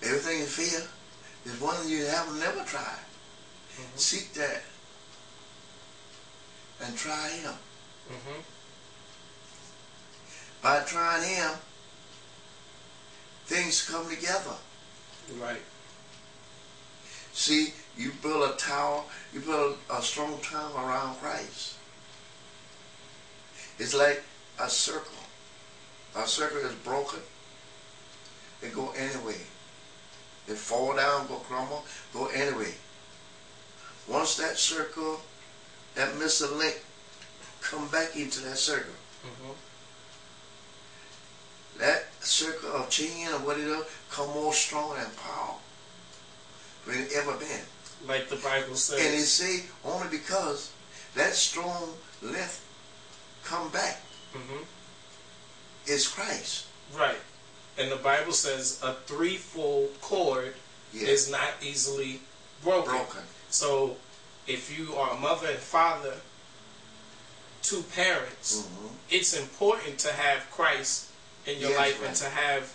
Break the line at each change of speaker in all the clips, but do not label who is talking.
Everything is fear. Is one you have never tried. Seek that and try Him. By trying Him, things come together.
Right.
See, you build a tower, you build a strong tower around Christ. It's like a circle. A circle is broken. It go anyway. It fall down, go crumble, go anyway. Once that circle, that missing link, come back into that circle. That circle of chain or what it is, come more strong and powerful than it ever been.
Like the Bible says.
And it say only because that strong length come back is Christ.
Right. And the Bible says a threefold cord is not easily broken. So if you are a mother and father, two parents, it's important to have Christ in your life and to have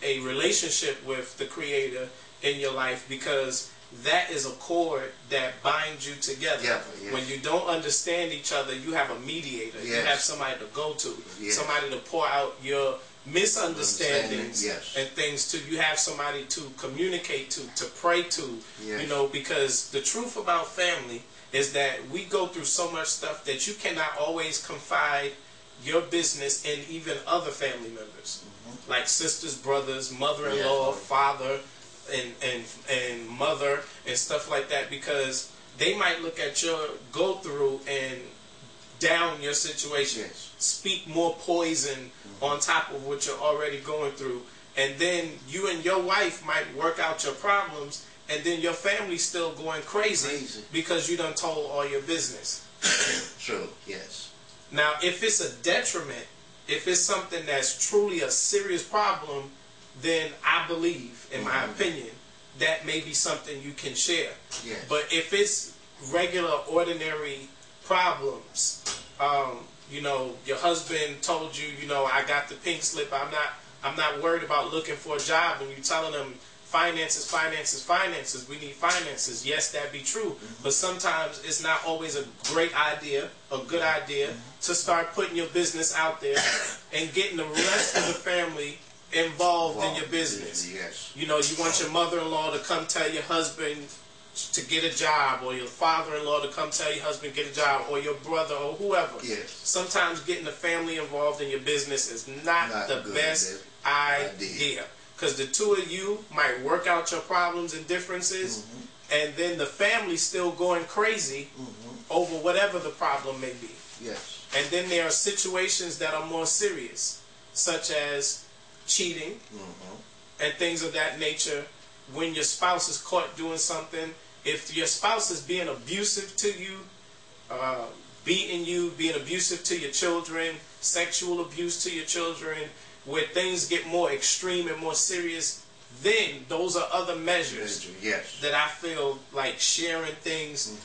a relationship with the Creator in your life, because that is a cord that binds you together. When you don't understand each other, you have a mediator. You have somebody to go to, somebody to pour out your misunderstandings and things to. You have somebody to communicate to pray to, you know, because the truth about family is that we go through so much stuff that you cannot always confide your business in even other family members, like sisters, brothers, mother-in-law, father, and mother and stuff like that, because they might look at your go through and down your situation, speak more poison on top of what you're already going through, and then you and your wife might work out your problems, and then your family's still going crazy because you done told all your business.
True. Yes.
Now, if it's a detriment, if it's something that's truly a serious problem, then I believe, in my opinion, that may be something you can share. But if it's regular, ordinary problems, you know, your husband told you, you know, I got the pink slip, I'm not worried about looking for a job, and you're telling them finances, finances, finances, we need finances. Yes, that be true, but sometimes it's not always a great idea, a good idea, to start putting your business out there and getting the rest of the family involved in your business. You know, you want your mother-in-law to come tell your husband to get a job, or your father-in-law to come tell your husband get a job, or your brother, or whoever. Sometimes getting the family involved in your business is not the best idea, because the two of you might work out your problems and differences, and then the family's still going crazy over whatever the problem may be. And then there are situations that are more serious, such as cheating and things of that nature. When your spouse is caught doing something, if your spouse is being abusive to you, beating you, being abusive to your children, sexual abuse to your children, where things get more extreme and more serious, then those are other measures that I feel like sharing things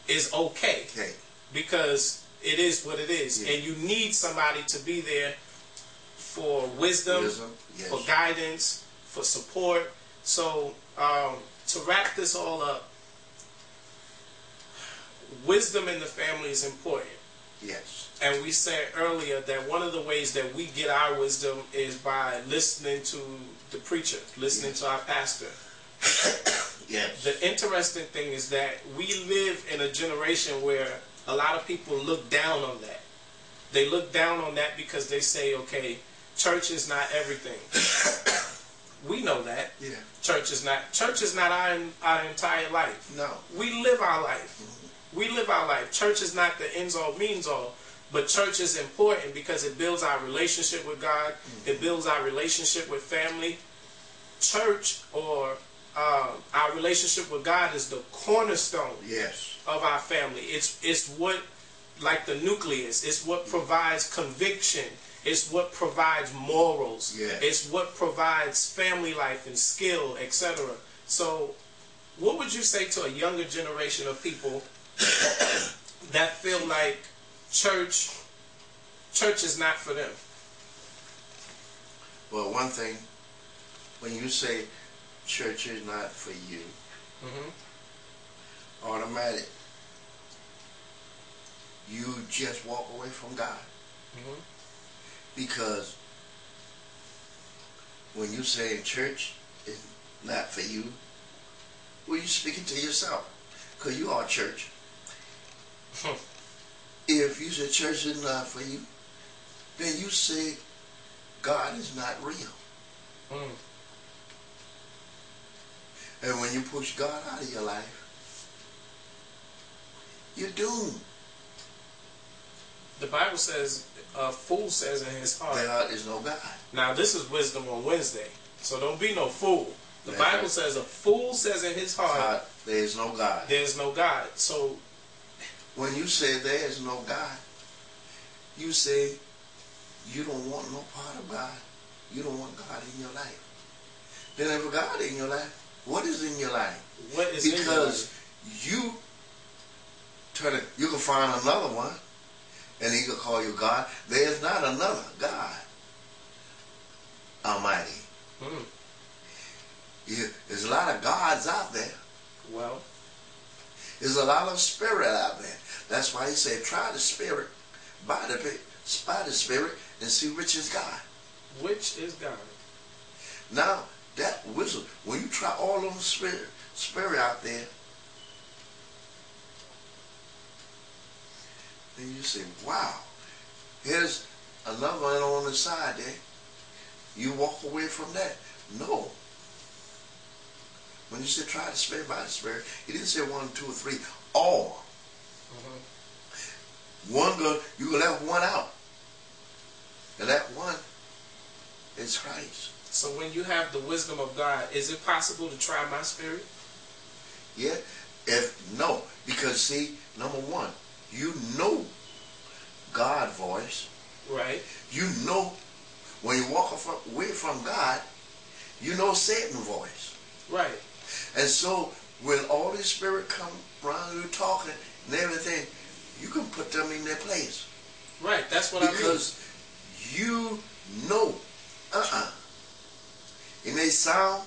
is okay, because it is what it is, and you need somebody to be there for wisdom, for guidance, for support. So to wrap this all up, wisdom in the family is important. And we said earlier that one of the ways that we get our wisdom is by listening to the preacher, listening to our pastor. The interesting thing is that we live in a generation where a lot of people look down on that. They look down on that because they say, okay, church is not everything. We know that. Church is not our entire life.
No.
We live our life. We live our life. Church is not the ends all means all, but church is important because it builds our relationship with God. It builds our relationship with family. Church, or our relationship with God, is the cornerstone of our family. It's what, like the nucleus, it's what provides conviction. It's what provides morals. It's what provides family life and skill, etc. So what would you say to a younger generation of people that feel like church is not for them?
Well, one thing, when you say church is not for you, automatic, you just walk away from God. Because when you say church is not for you, well, you're speaking to yourself, because you are church. If you say church is not for you, then you say God is not real. And when you push God out of your life, you're doomed.
The Bible says, a fool says in his heart,
there is no God.
Now this is Wisdom on Wednesday, so don't be no fool. The Bible says a fool says in his heart,
there is no God.
There is no God. So
when you say there is no God, you say you don't want no part of God. You don't want God in your life. Then if God in your life, what is in your life?
What is in your life?
Because you can find another one, and he could call you God. There is not another God Almighty. There's a lot of gods out there.
Well,
there's a lot of spirit out there. That's why he said, try the spirit by the spirit and see which is God.
Which is God.
Now, that wisdom, when you try all those spirit out there, then you say, wow, here's another one on the side there. You walk away from that. No. When you said try the spirit by the spirit, he didn't say 1, 2, or 3. All. One go, you left one out. And that one is Christ.
So when you have the wisdom of God, is it possible to try my spirit?
Yeah. No. Because see, number one, you know God's voice.
Right.
You know, when you walk away from God, you know Satan's voice.
Right.
And so when all this spirit come around you talking and everything, you can put them in their place.
Right. That's what I mean.
Because you know, it may sound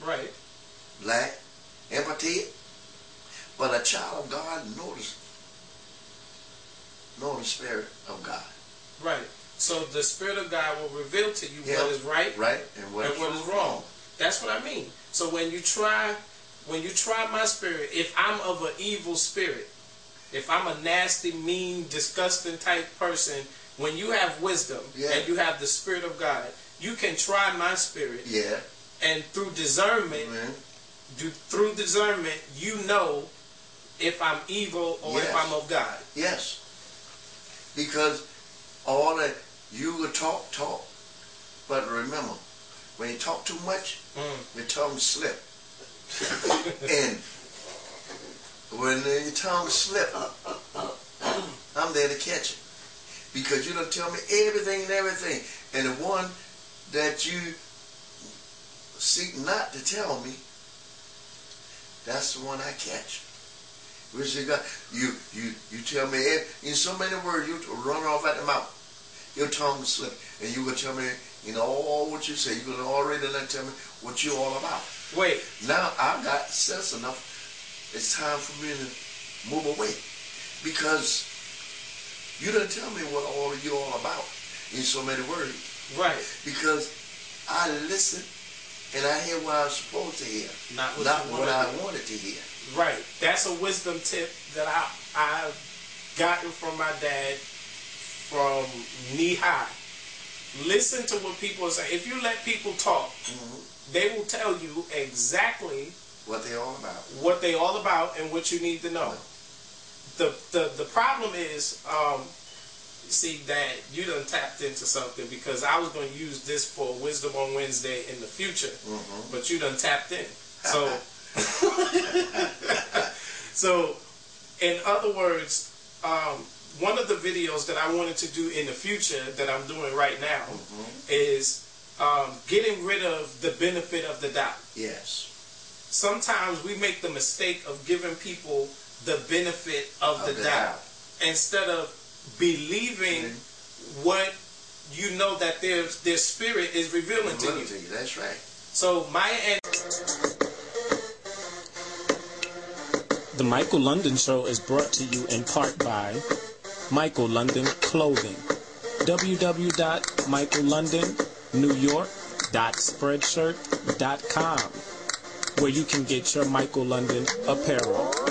right
like empathy, but a child of God knows the spirit of God.
Right. So the spirit of God will reveal to you what is right,
and what is
wrong. That's what I mean. So when you try my spirit, if I'm of an evil spirit, if I'm a nasty, mean, disgusting type person, when you have wisdom and you have the spirit of God, you can try my spirit.
Yeah.
And through discernment, you know if I'm evil or if I'm of God.
Yes. Because all that you will talk, but remember, when you talk too much, your tongue slip. And when your tongue slip, I'm there to catch it. Because you don't tell me everything and everything. And the one that you seek not to tell me, that's the one I catch. Which is God. You tell me in so many words, you run off at the mouth. Your tongue will slip. And you will tell me, all what you say. You're going to already tell me what you're all about.
Wait.
Now I've got sense enough. It's time for me to move away. Because you don't tell me what all you're all about in so many words.
Right.
Because I listen and I hear what I was supposed to hear. Not what I wanted to hear.
Right. That's a wisdom tip that I've gotten from my dad from knee high. Listen to what people say. If you let people talk, they will tell you exactly
what they're all about.
What they're all about and what you need to know. The problem is, see, Dad, you done tapped into something, because I was going to use this for Wisdom on Wednesday in the future, but you done tapped in. So, so in other words, one of the videos that I wanted to do in the future that I'm doing right now is getting rid of the benefit of the doubt.
Yes.
Sometimes we make the mistake of giving people the benefit of the doubt instead of believing what you know that their spirit is revealing to you.
That's right.
So
The Michael London Show is brought to you in part by Michael London Clothing. www.michaellondonnewyork.spreadshirt.com, where you can get your Michael London apparel.